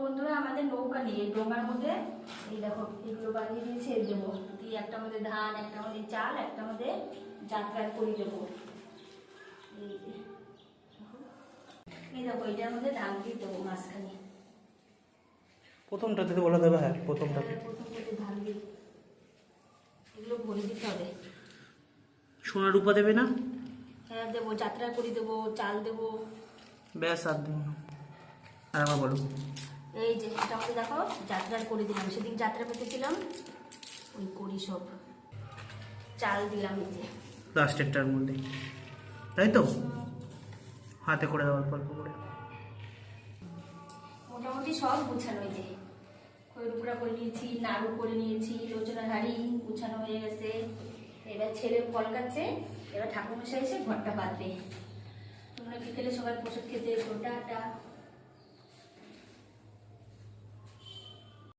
বন্ধুরা আমাদের নৌকা নিয়ে ডোঙার মধ্যে এই দেখো এগুলো বানিয়ে দিয়ে ছেড়ে দেবো, দিয়ে একটা মধ্যে ধান, একটা মধ্যে চাল, একটা মধ্যে যাত্রার করি দেবো। এই দেখো এটার মধ্যে ধান দিয়ে দেবো মাঝখানে। প্রথমটাতে তো বলা যাবে, হ্যাঁ প্রথমটাতে প্রথমটাতে ধান দিয়ে এগুলো ভরে দিতে হবে। সোনা রূপা দেবে না? হ্যাঁ দেবো, যাত্রা করি দেবো, চাল দেবো। ব্যাস আর দেবো না। আর আবার বলো। এই যে এটা মধ্যে দেখো যাত্রার করে দিলাম, সেদিন যাত্রা পেতেছিলাম ওই করি সব চাল দিলাম এই যে লাস্টেরটার মধ্যে, তাই তো? হাতে করে দেওয়ার অল্প করে মোটামুটি সব গুছানো। এই যে খৈরুকুড়া করে নিয়েছি, নাড়ু করে নিয়েছি, লোচনার হাড়ি গুছানো হয়ে গেছে। এবার ছেলে ফল কাটছে, এবার ঠাকুরমশাই এসে ঘরটা বাঁধবে। তোমরা বিকেলে সবাই প্রসাদ খেতে এসো, টাটা।